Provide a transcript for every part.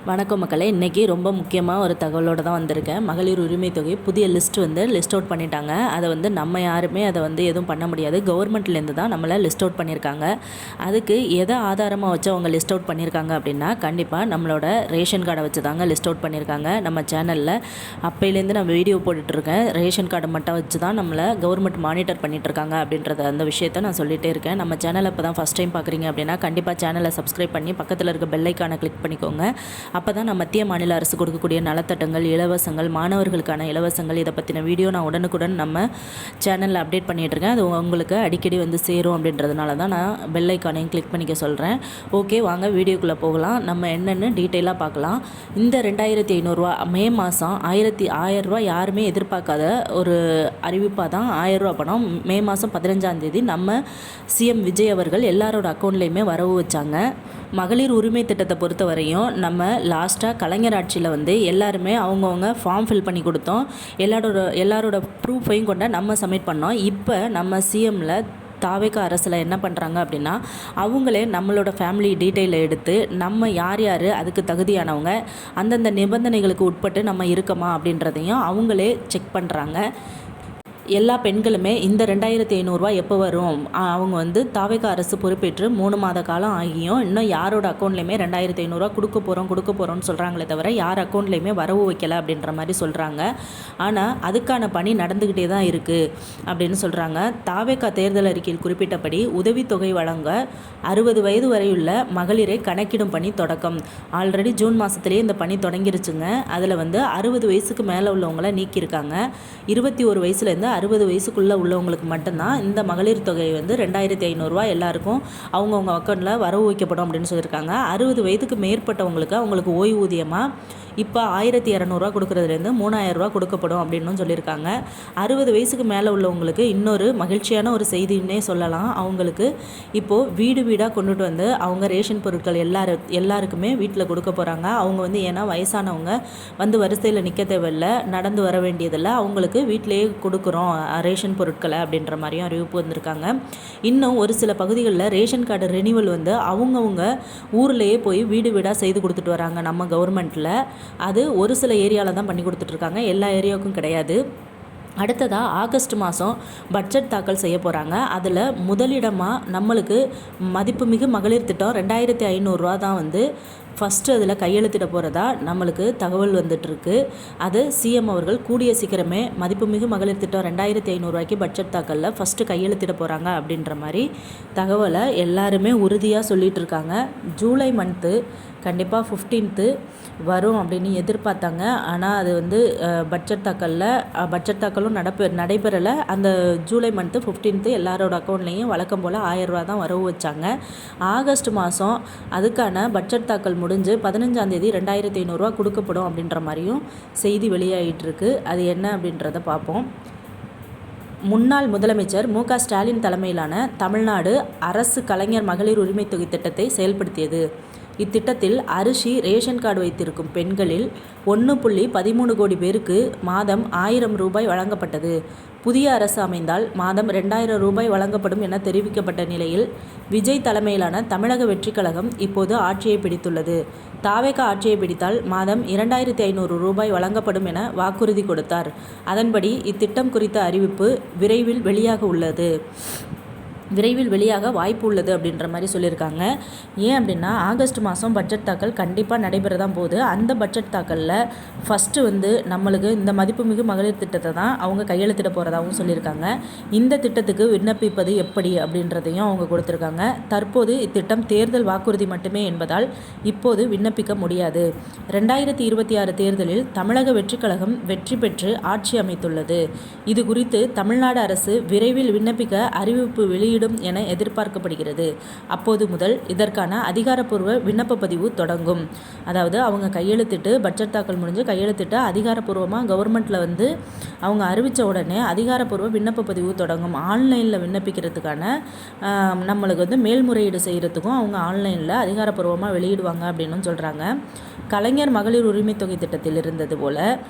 வணக்கம் மக்களே, இன்றைக்கி ரொம்ப முக்கியமாக ஒரு தகவலோடு தான் வந்திருக்கேன். மகளிர் உரிமை தொகை புதிய லிஸ்ட் அவுட் பண்ணிட்டாங்க. அதை நம்ம யாருமே அதை எதுவும் பண்ண முடியாது. கவர்மெண்ட்லேருந்து தான் நம்மளை லிஸ்ட் அவுட் பண்ணியிருக்காங்க. அதுக்கு எதை ஆதாரமாக வச்சு அவங்க லிஸ்ட் அவுட் பண்ணியிருக்காங்க அப்படின்னா, கண்டிப்பாக நம்மளோட ரேஷன் கார்டை வச்சு தாங்க லிஸ்ட் அவுட் பண்ணியிருக்காங்க. நம்ம சேனலில் அப்பையிலேருந்து நான் வீடியோ போட்டுட்ருக்கேன். ரேஷன் கார்டை மட்டும் வச்சு தான் நம்மளை கவர்மெண்ட் மானிட்டர் பண்ணிகிட்ருக்காங்க அப்படின்றத அந்த விஷயத்தை நான் சொல்லிகிட்டே இருக்கேன். நம்ம சேனலை இப்போ தான் ஃபஸ்ட் டைம் பார்க்குறீங்க அப்படின்னா, கண்டிப்பாக சேனலை சப்ஸ்கிரைப் பண்ணி பக்கத்தில் இருக்க பெல் ஐக்கானை கிளிக் பண்ணிக்கோங்க. அப்போ தான் நான் மத்திய மாநில அரசு கொடுக்கக்கூடிய நலத்திட்டங்கள், இலவசங்கள், மாணவர்களுக்கான இலவசங்கள், இதை பற்றின வீடியோ நான் உடனுக்குடன் நம்ம சேனலில் அப்டேட் பண்ணிகிட்ருக்கேன். அது உங்களுக்கு அடிக்கடி சேரும் அப்படின்றதுனால தான் நான் பெல் ஐக்கானையும் கிளிக் பண்ணிக்க சொல்கிறேன். ஓகே, வாங்க வீடியோக்குள்ளே போகலாம். நம்ம என்னென்னு டீட்டெயிலாக பார்க்கலாம். இந்த 2500 மே மாதம் 1000 யாருமே எதிர்பார்க்காத ஒரு அறிவிப்பாக தான் 1000 பணம் மே மாதம் 15ஆம் தேதி நம்ம சிஎம் விஜய் அவர்கள் எல்லாரோட அக்கௌண்ட்லேயுமே வரவு வச்சாங்க. மகளிர் உரிமை திட்டத்தை பொறுத்த வரையும் நம்ம லாஸ்ட்டாக கலைஞர் ஆட்சியில் எல்லாருமே அவங்கவுங்க ஃபார்ம் ஃபில் பண்ணி கொடுத்தோம். எல்லாரோட ப்ரூஃபையும் கொண்ட நம்ம சப்மிட் பண்ணோம். இப்போ நம்ம சிஎம்மில் தாவேகா அரசில் என்ன பண்ணுறாங்க அப்படின்னா, அவங்களே நம்மளோட ஃபேமிலி டீட்டெயிலை எடுத்து நம்ம யார் யார் அதுக்கு தகுதியானவங்க, அந்தந்த நிபந்தனைகளுக்கு உட்பட்டு நம்ம இருக்கோமா அப்படின்றதையும் அவங்களே செக் பண்ணுறாங்க. எல்லா பெண்களுமே இந்த 2500 எப்போ வரும், அவங்க தாவேகா அரசு பொறுப்பேற்று 3 மாத காலம் ஆகியும் இன்னும் யாரோட அக்கௌண்ட்லேயுமே 2500 கொடுக்க போகிறோம்னு சொல்கிறாங்களே தவிர யார் அக்கௌண்ட்லேயுமே வரவு வைக்கலை அப்படின்ற மாதிரி சொல்கிறாங்க. ஆனால் அதுக்கான பணி நடந்துக்கிட்டே தான் இருக்குது அப்படின்னு சொல்கிறாங்க. தாவேகா தேர்தல் அறிக்கையில் குறிப்பிட்டபடி உதவித்தொகை வழங்க 60 வயது வரையுள்ள மகளிரை கணக்கிடும் பணி தொடக்கம். ஆல்ரெடி ஜூன் மாதத்துலேயே இந்த பணி தொடங்கிருச்சுங்க. அதில் 60 வயசுக்கு மேலே உள்ளவங்கள நீக்கியிருக்காங்க. 21 வயசுலேருந்து 60 வயசுக்குள்ளே உள்ளவங்களுக்கு மட்டும்தான் இந்த மகளிர் தொகை 2500 எல்லாருக்கும் அவங்கவுங்க அக்கௌண்ட்டில் வரவு வைக்கப்படும் அப்படின்னு சொல்லியிருக்காங்க. 60 வயதுக்கு மேற்பட்டவங்களுக்கு அவங்களுக்கு ஓய்வூதியமாக இப்போ 1200 கொடுக்குறதுலேருந்து 3000 கொடுக்கப்படும் அப்படின்னு சொல்லியிருக்காங்க. 60 வயசுக்கு மேலே உள்ளவங்களுக்கு இன்னொரு மகிழ்ச்சியான ஒரு செய்தின்னே சொல்லலாம். அவங்களுக்கு இப்போது வீடு வீடாக கொண்டுட்டு அவங்க ரேஷன் பொருட்கள் எல்லாருக்குமே வீட்டில் கொடுக்க போகிறாங்க. அவங்க ஏன்னா வயசானவங்க வரிசையில் நிற்க தேவையில்லை, நடந்து வர வேண்டியதில்லை, அவங்களுக்கு வீட்டிலேயே கொடுக்குறோம் ரேஷன் பொருட்களை அப்படின்ற மாதிரியும் அறிவிப்பு வந்திருக்காங்க. இன்னும் ஒரு சில பகுதிகளில் ரேஷன் கார்டு ரெனிவல் அவங்கவுங்க ஊர்லேயே போய் வீடு வீடாக செய்து கொடுத்துட்டு வராங்க நம்ம கவர்மெண்ட்டில். அது ஒரு சில ஏரியாவில் தான் பண்ணி கொடுத்துட்ருக்காங்க, எல்லா ஏரியாவுக்கும் கிடையாது. அடுத்ததாக ஆகஸ்ட் மாதம் பட்ஜெட் தாக்கல் செய்ய போகிறாங்க. அதில் முதலிடமாக நம்மளுக்கு மதிப்புமிகு மகளிர் திட்டம் 2500 தான் ஃபஸ்ட்டு அதில் கையெழுத்திட போகிறதா நம்மளுக்கு தகவல் வந்துட்டுருக்கு. அது சிஎம் அவர்கள் கூடிய சீக்கிரமே மதிப்புமிகு மகளிர் திட்டம் 2500 பட்ஜெட் தாக்கலில் ஃபஸ்ட்டு கையெழுத்திட போகிறாங்க அப்படின்ற மாதிரி தகவலை எல்லாருமே உறுதியாக சொல்லிகிட்டு இருக்காங்க. ஜூலை மந்த்து கண்டிப்பாக 15th வரும் அப்படின்னு எதிர்பார்த்தாங்க. ஆனால் அது பட்ஜெட் தாக்கலும் நடைபெறலை. அந்த ஜூலை மந்த்து 15th எல்லாரோட அக்கௌண்ட்லேயும் வழக்கம் போல் 1000 தான் வரவு வச்சாங்க. ஆகஸ்ட் மாதம் அதுக்கான பட்ஜெட் தாக்கல் முடிஞ்சு 15ஆம் தேதி 2500 கொடுக்கப்படும் அப்படின்ற மாதிரியும் செய்தி வெளியாகிட்டுருக்கு. அது என்ன அப்படின்றத பார்ப்போம். முன்னாள் முதலமைச்சர் மு.க. ஸ்டாலின் தலைமையிலான தமிழ்நாடு அரசு கலைஞர் மகளிர் உரிமை தொகை திட்டத்தை செயல்படுத்தியது. இத்திட்டத்தில் அரிசி ரேஷன் கார்டு வைத்திருக்கும் பெண்களில் 1.13 கோடி பேருக்கு மாதம் 1000 ரூபாய் வழங்கப்பட்டது. புதிய அரசு அமைந்தால் மாதம் 2000 ரூபாய் வழங்கப்படும் என தெரிவிக்கப்பட்ட நிலையில் விஜய் தலைமையிலான தமிழக வெற்றிக் கழகம் இப்போது ஆட்சியை பிடித்துள்ளது. தாவேகா ஆட்சியை பிடித்தால் மாதம் 2500 ரூபாய் வழங்கப்படும் என வாக்குறுதி கொடுத்தார். அதன்படி இத்திட்டம் குறித்த அறிவிப்பு விரைவில் வெளியாக வாய்ப்பு உள்ளது அப்படின்ற மாதிரி சொல்லியிருக்காங்க. ஏன் அப்படின்னா, ஆகஸ்ட் மாதம் பட்ஜெட் தாக்கல் கண்டிப்பாக நடைபெற தான் போகுது. அந்த பட்ஜெட் தாக்கலில் ஃபஸ்ட்டு நம்மளுக்கு இந்த மதிப்புமிகு மகளிர் திட்டத்தை தான் அவங்க கையெழுத்திட போகிறதாகவும் சொல்லியிருக்காங்க. இந்த திட்டத்துக்கு விண்ணப்பிப்பது எப்படி அப்படின்றதையும் அவங்க கொடுத்துருக்காங்க. தற்போது இத்திட்டம் தேர்தல் வாக்குறுதி மட்டுமே என்பதால் இப்போது விண்ணப்பிக்க முடியாது. 2026 தேர்தலில் தமிழக வெற்றிக் கழகம் வெற்றி பெற்று ஆட்சி அமைத்துள்ளது. இது குறித்து தமிழ்நாடு அரசு விரைவில் விண்ணப்பிக்க அறிவிப்பு வெளியிடும் என எதிர்பார்க்கப்படுகிறது. அப்போது முதல் இதற்கான அதிகாரப்பூர்வ விண்ணப்ப பதிவு தொடங்கும். அதாவது அவங்க கையெழுத்திட்டு பட்ஜெட் தாக்கல் முடிஞ்சு கையெழுத்திட்டு அதிகாரப்பூர்வமாக கவர்மெண்ட்டில் அவங்க அறிவித்த உடனே அதிகாரப்பூர்வ விண்ணப்ப பதிவு தொடங்கும். ஆன்லைனில் விண்ணப்பிக்கிறதுக்கான நம்மளுக்கு மேல்முறையீடு செய்கிறதுக்கும் அவங்க ஆன்லைனில் அதிகாரப்பூர்வமாக வெளியிடுவாங்க அப்படின்னு சொல்கிறாங்க. கலைஞர் மகளிர் உரிமை தொகை திட்டத்தில் இருந்தது போல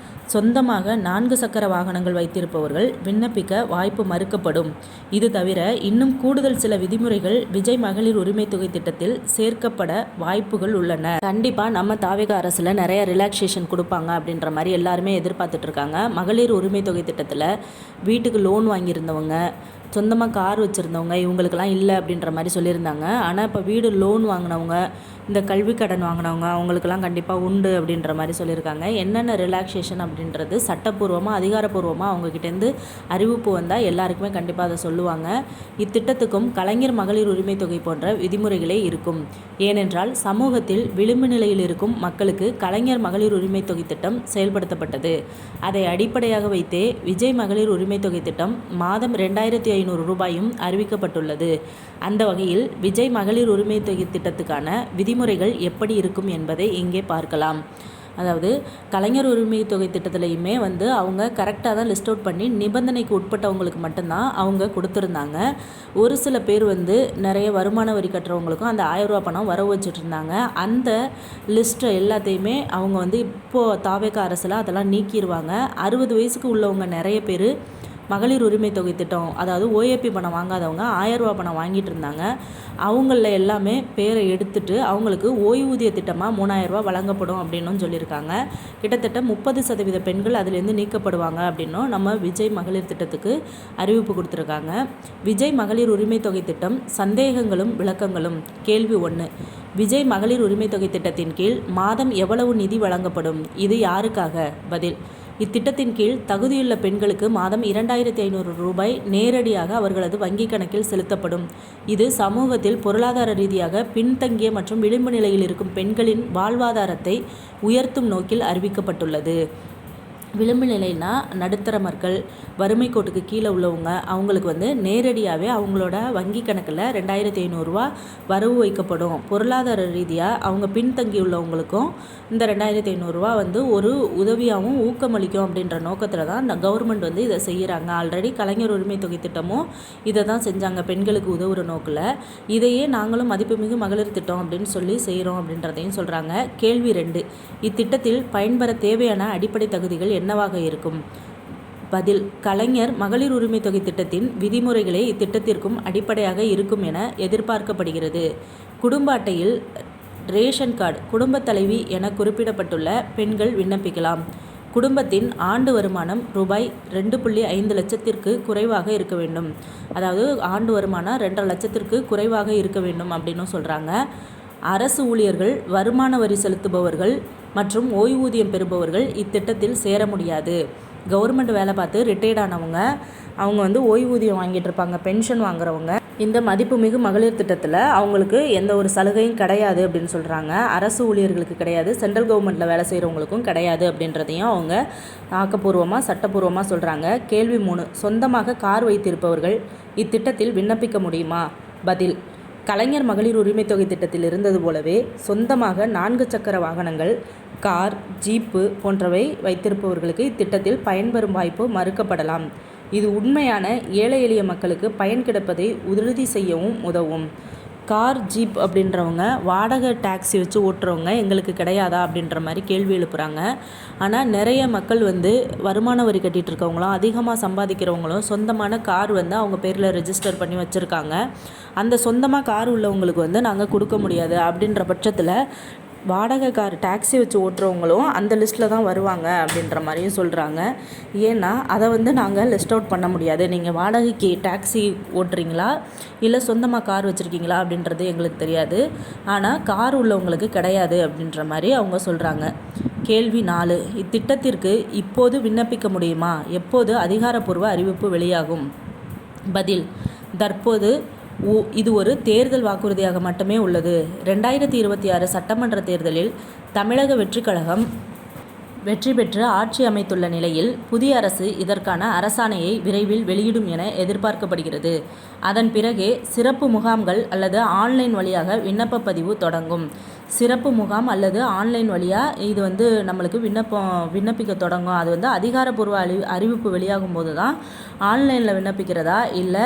சொந்தமாக 4 சக்கர வாகனங்கள் வைத்திருப்பவர்கள் விண்ணப்பிக்க வாய்ப்பு மறுக்கப்படும். இது தவிர இன்னும் கூடுதல் சில விதிமுறைகள் விஜய் மகளிர் உரிமை தொகை திட்டத்தில் சேர்க்கப்பட வாய்ப்புகள் உள்ளன. கண்டிப்பாக நம்ம தாவேகா அரசில் நிறைய ரிலாக்ஸேஷன் கொடுப்பாங்க அப்படின்ற மாதிரி எல்லாருமே எதிர்பார்த்துட்டு இருக்காங்க. மகளிர் உரிமை தொகை திட்டத்தில் வீட்டுக்கு லோன் வாங்கியிருந்தவங்க, சொந்தமாக கார் வச்சுருந்தவங்க, இவங்களுக்கெல்லாம் இல்லை அப்படின்ற மாதிரி சொல்லியிருந்தாங்க. ஆனால் இப்போ வீடு லோன் வாங்கினவங்க, இந்த கல்வி கடன் வாங்கினவங்க, அவங்களுக்கெல்லாம் கண்டிப்பாக உண்டு அப்படின்ற மாதிரி சொல்லியிருக்காங்க. என்னென்ன ரிலாக்ஸேஷன் அப்படின்றது சட்டப்பூர்வமாக அதிகாரப்பூர்வமாக அவங்கக்கிட்டேருந்து அறிவிப்பு வந்தால் எல்லாருக்குமே கண்டிப்பாக அதை சொல்லுவாங்க. இத்திட்டத்துக்கும் கலைஞர் மகளிர் உரிமை தொகை போன்ற விதிமுறைகளே இருக்கும். ஏனென்றால் சமூகத்தில் விளிம்பு நிலையில் இருக்கும் மக்களுக்கு கலைஞர் மகளிர் உரிமை தொகை திட்டம் செயல்படுத்தப்பட்டது. அதை அடிப்படையாக வைத்தே விஜய் மகளிர் உரிமை தொகை திட்டம் மாதம் 2500 ரூபாயும் அறிவிக்கப்பட்டுள்ளது. அந்த வகையில் விஜய் மகளிர் உரிமை தொகை திட்டத்துக்கான விதிமுறைகள் எப்படி இருக்கும் என்பதை இங்கே பார்க்கலாம். அதாவது கலைஞர் உரிமை தொகை திட்டத்துலையுமே அவங்க கரெக்டாக தான் லிஸ்ட் அவுட் பண்ணி நிபந்தனைக்கு உட்பட்டவங்களுக்கு மட்டும்தான் அவங்க கொடுத்துருந்தாங்க. ஒரு சில பேர் நிறைய வருமான வரி கட்டுறவங்களுக்கும் அந்த 1000 ரூபா பணம் வரவு வச்சுட்டு இருந்தாங்க. அந்த லிஸ்ட்டை எல்லாத்தையுமே அவங்க இப்போது தாவேகா அரசில் அதெல்லாம் நீக்கிடுவாங்க. 60 வயசுக்கு உள்ளவங்க நிறைய பேர் மகளிர் உரிமை தொகை திட்டம், அதாவது ஓஏபி பணம் வாங்காதவங்க 1000 ரூபா பணம் வாங்கிட்டு இருந்தாங்க. அவங்கள எல்லாமே பேரை எடுத்துட்டு அவங்களுக்கு ஓய்வூதிய திட்டமாக 3000 ரூபா வழங்கப்படும் அப்படின்னும் சொல்லியிருக்காங்க. கிட்டத்தட்ட 30% பெண்கள் அதிலேருந்து நீக்கப்படுவாங்க அப்படின்னும் நம்ம விஜய் மகளிர் திட்டத்துக்கு அறிவிப்பு கொடுத்துருக்காங்க. விஜய் மகளிர் உரிமை தொகை திட்டம் சந்தேகங்களும் விளக்கங்களும். கேள்வி 1, விஜய் மகளிர் உரிமை தொகை திட்டத்தின் கீழ் மாதம் எவ்வளவு நிதி வழங்கப்படும்? இது யாருக்காக? பதில், இத்திட்டத்தின் கீழ் தகுதியுள்ள பெண்களுக்கு மாதம் 2500 ரூபாய் நேரடியாக அவர்களது வங்கிக் கணக்கில் செலுத்தப்படும். இது சமூகத்தில் பொருளாதார ரீதியாக பின்தங்கிய மற்றும் விளிம்பு நிலையில் இருக்கும் பெண்களின் வாழ்வாதாரத்தை உயர்த்தும் நோக்கில் அறிவிக்கப்பட்டுள்ளது. விளிம்பு நிலைனா நடுத்தர மக்கள், வறுமை கோட்டுக்கு கீழே உள்ளவங்க, அவங்களுக்கு நேரடியாகவே அவங்களோட வங்கி கணக்கில் 2500 ரூபா வரவு வைக்கப்படும். பொருளாதார ரீதியாக அவங்க பின்தங்கி உள்ளவங்களுக்கும் இந்த 2500 ரூபா ஒரு உதவியாகவும் ஊக்கமளிக்கும் அப்படின்ற நோக்கத்தில் தான் கவர்மெண்ட் இதை செய்கிறாங்க. ஆல்ரெடி கலைஞர் உரிமை தொகை திட்டமும் இதை தான் செஞ்சாங்க, பெண்களுக்கு உதவுற நோக்கில். இதையே நாங்களும் மதிப்புமிகு மகளிர் திட்டம் அப்படின்னு சொல்லி செய்கிறோம் அப்படின்றதையும் சொல்கிறாங்க. கேள்வி 2, இத்திட்டத்தில் பயன்பெற தேவையான அடிப்படை தகுதிகள் என்னவாக இருக்கும்? பதில், கலைஞர் மகளிர் உரிமை தொகை திட்டத்தின் விதிமுறைகளே இத்திட்டத்திற்கும் அடிப்படையாக இருக்கும் என எதிர்பார்க்கப்படுகிறது. குடும்ப அட்டையில் ரேஷன் கார்டு, குடும்ப தலைவி என குறிப்பிடப்பட்டுள்ள பெண்கள் விண்ணப்பிக்கலாம். குடும்பத்தின் ஆண்டு வருமானம் ரூபாய் 2.5 லட்சத்திற்கு குறைவாக இருக்க வேண்டும். அதாவது ஆண்டு வருமானம் 2.5 லட்சத்திற்கு குறைவாக இருக்க வேண்டும் அப்படின்னு சொல்கிறாங்க. அரசு ஊழியர்கள், வருமான வரி செலுத்துபவர்கள் மற்றும் ஓய்வூதியம் பெறுபவர்கள் இத்திட்டத்தில் சேர முடியாது. கவர்மெண்ட் வேலை பார்த்து ரிட்டையர்ட் ஆனவங்க, அவங்க ஓய்வூதியம் வாங்கிட்டு இருப்பாங்க, பென்ஷன் வாங்குறவங்க, இந்த மதிப்புமிகு மகளிர் திட்டத்தில் அவங்களுக்கு எந்த ஒரு சலுகையும் கிடையாது அப்படின்னு சொல்கிறாங்க. அரசு ஊழியர்களுக்கு கிடையாது, சென்ட்ரல் கவர்மெண்ட்டில் வேலை செய்கிறவங்களுக்கும் கிடையாது அப்படின்றதையும் அவங்க ஆக்கப்பூர்வமாக சட்டப்பூர்வமாக சொல்கிறாங்க. கேள்வி 3, சொந்தமாக கார் வைத்திருப்பவர்கள் இத்திட்டத்தில் விண்ணப்பிக்க முடியுமா? பதில், கலைஞர் மகளிர் உரிமை தொகை திட்டத்தில் இருந்தது போலவே சொந்தமாக 4 சக்கர வாகனங்கள், கார், ஜீப்பு போன்றவை வைத்திருப்பவர்களுக்கு இத்திட்டத்தில் பயன்பெறும் வாய்ப்பு மறுக்கப்படலாம். இது உண்மையான ஏழை எளிய மக்களுக்கு பயன் கிடைப்பதை உறுதி செய்யவும் உதவும். கார், ஜீப் அப்படின்றவங்க வாடகை டாக்ஸி வச்சு ஓட்டுறவங்க எங்களுக்கு கிடையாதா அப்படின்ற மாதிரி கேள்வி எழுப்புகிறாங்க. ஆனால் நிறைய மக்கள் வருமான வரி கட்டிகிட்டு இருக்கவங்களும் அதிகமாக சம்பாதிக்கிறவங்களும் சொந்தமான கார் அவங்க பேரில் ரெஜிஸ்டர் பண்ணி வச்சுருக்காங்க. அந்த சொந்தமாக கார் உள்ளவங்களுக்கு நாங்கள் கொடுக்க முடியாது. அப்படின்ற பட்சத்தில் வாடகை கார், டாக்ஸி வச்சு ஓட்டுறவங்களும் அந்த லிஸ்ட்டில் தான் வருவாங்க அப்படின்ற மாதிரியும் சொல்கிறாங்க. ஏன்னா அதை நாங்கள் லிஸ்ட் அவுட் பண்ண முடியாது. நீங்கள் வாடகைக்கு டாக்ஸி ஓட்டுறீங்களா இல்லை சொந்தமாக கார் வச்சுருக்கீங்களா அப்படின்றது எங்களுக்கு தெரியாது. ஆனால் கார் உள்ளவங்களுக்கு கிடையாது அப்படின்ற மாதிரி அவங்க சொல்கிறாங்க. கேள்வி 4, இத்திட்டத்திற்கு இப்போது விண்ணப்பிக்க முடியுமா? எப்போது அதிகாரப்பூர்வ அறிவிப்பு வெளியாகும்? பதில், தற்போது இது ஒரு தேர்தல் வாக்குறுதியாக மட்டுமே உள்ளது. 2026 சட்டமன்ற தேர்தலில் தமிழக வெற்றிக் கழகம் வெற்றி பெற்று ஆட்சி அமைத்துள்ள நிலையில் புதிய அரசு இதற்கான அரசாணையை விரைவில் வெளியிடும் என எதிர்பார்க்கப்படுகிறது. அதன் பிறகே சிறப்பு முகாம்கள் அல்லது ஆன்லைன் வழியாக விண்ணப்ப பதிவு தொடங்கும். சிறப்பு முகாம் அல்லது ஆன்லைன் வழியாக இது வந்து நம்மளுக்கு விண்ணப்பிக்க தொடங்கும். அது வந்து அதிகாரப்பூர்வ அறிவிப்பு வெளியாகும் போது தான் ஆன்லைனில் விண்ணப்பிக்கிறதா இல்லை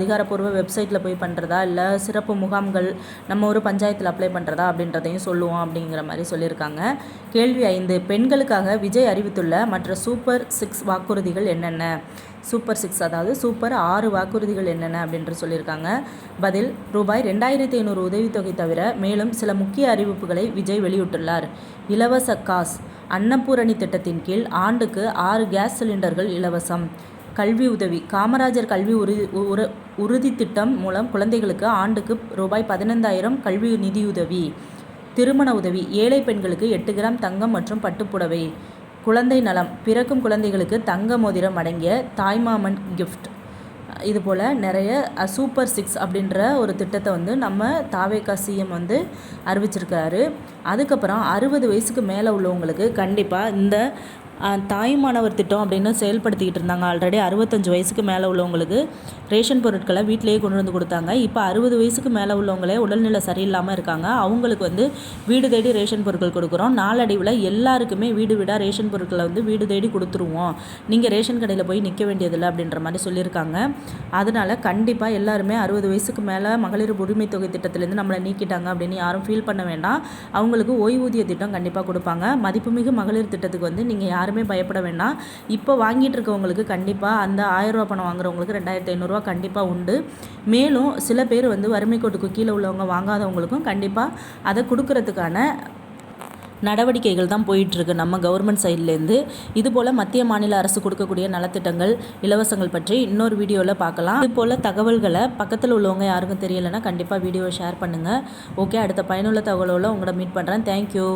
அதிகாரப்பூர்வ வெப்சைட்டில் போய் பண்ணுறதா இல்லை சிறப்பு முகாம்கள் நம்ம ஒரு பஞ்சாயத்தில் அப்ளை பண்ணுறதா அப்படின்றதையும் சொல்லுவோம் அப்படிங்கிற மாதிரி சொல்லியிருக்காங்க. கேள்வி 5, பெண்களுக்காக விஜய் அறிவித்துள்ள மற்ற சூப்பர் 6 வாக்குறுதிகள் என்னென்ன? சூப்பர் 6 அதாவது சூப்பர் 6 வாக்குறுதிகள் என்னென்ன அப்படின்ற சொல்லியிருக்காங்க. பதில், ரூபாய் 2500 உதவித்தொகை தவிர மேலும் சில முக்கிய அறிவிப்புகளை விஜய் வெளியிட்டுள்ளார். இலவச காஸ், அன்னபூரணி திட்டத்தின் கீழ் ஆண்டுக்கு 6 கேஸ் சிலிண்டர்கள் இலவசம். கல்வி உதவி, காமராஜர் கல்வி உறுதி திட்டம் மூலம் குழந்தைகளுக்கு ஆண்டுக்கு ரூபாய் 15,000 கல்வி நிதியுதவி. திருமண உதவி, ஏழை பெண்களுக்கு 8 கிராம் தங்கம் மற்றும் பட்டுப்புடவை. குழந்தை நலம், பிறக்கும் குழந்தைகளுக்கு தங்க மோதிரம் அடங்கிய தாய்மாமன் கிஃப்ட். இது போல் நிறைய சூப்பர் 6 அப்படின்ற ஒரு திட்டத்தை வந்து நம்ம தாவேகா சிஎம் வந்து அறிவிச்சிருக்காரு. அதுக்கப்புறம் 60 வயசுக்கு மேலே உள்ளவங்களுக்கு கண்டிப்பாக இந்த தாய்மானவர் திட்டம் அப்படின்னு செயல்படுத்திக்கிட்டு இருந்தாங்க. ஆல்ரெடி 65 வயசுக்கு மேலே உள்ளவங்களுக்கு ரேஷன் பொருட்களை வீட்டிலேயே கொண்டு வந்து கொடுத்தாங்க. இப்போ 60 வயசுக்கு மேலே உள்ளவங்களே உடல்நிலை சரியில்லாமல் இருக்காங்க. அவங்களுக்கு வந்து வீடு தேடி ரேஷன் பொருட்கள் கொடுக்குறோம். நாளடைவில் எல்லாருக்குமே வீடாக ரேஷன் பொருட்களை வந்து வீடு தேடி கொடுத்துருவோம். நீங்கள் ரேஷன் கடையில் போய் நிற்க வேண்டியதில்லை அப்படின்ற மாதிரி சொல்லியிருக்காங்க. அதனால் கண்டிப்பாக எல்லாருமே 60 வயசுக்கு மேலே மகளிர் உரிமை தொகை திட்டத்திலேருந்து நம்மளை நீக்கிட்டாங்க அப்படின்னு யாரும் ஃபீல் பண்ண வேண்டாம். அவங்களுக்கு ஓய்வூதிய திட்டம் கண்டிப்பாக கொடுப்பாங்க. மதிப்புமிகு மகளிர் திட்டத்துக்கு வந்து நீங்கள் யாருமே பயப்பட வேண்டாம். இப்போ வாங்கிட்டு இருக்கவங்களுக்கு கண்டிப்பாக அந்த 1000 ரூபா பணம் வாங்குறவங்களுக்கு 2500 ரூபா கண்டிப்பாக உண்டு. மேலும் சில பேர் வந்து வறுமை கோட்டுக்கு கீழே உள்ளவங்க வாங்காதவங்களுக்கும் கண்டிப்பாக அதை கொடுக்கறதுக்கான நடவடிக்கைகள் தான் போயிட்டுருக்கு நம்ம கவர்மெண்ட் சைட்லேருந்து. இதுபோல் மத்திய மாநில அரசு கொடுக்கக்கூடிய நலத்திட்டங்கள் இலவசங்கள் பற்றி இன்னொரு வீடியோவில் பார்க்கலாம். இதுபோல் தகவல்களை பக்கத்தில் உள்ளவங்க யாருக்கும் தெரியலைன்னா கண்டிப்பாக வீடியோவை ஷேர் பண்ணுங்கள். ஓகே, அடுத்த பயனுள்ள தகவலோடு உங்களை மீட் பண்ணுறேன். தேங்க்யூ.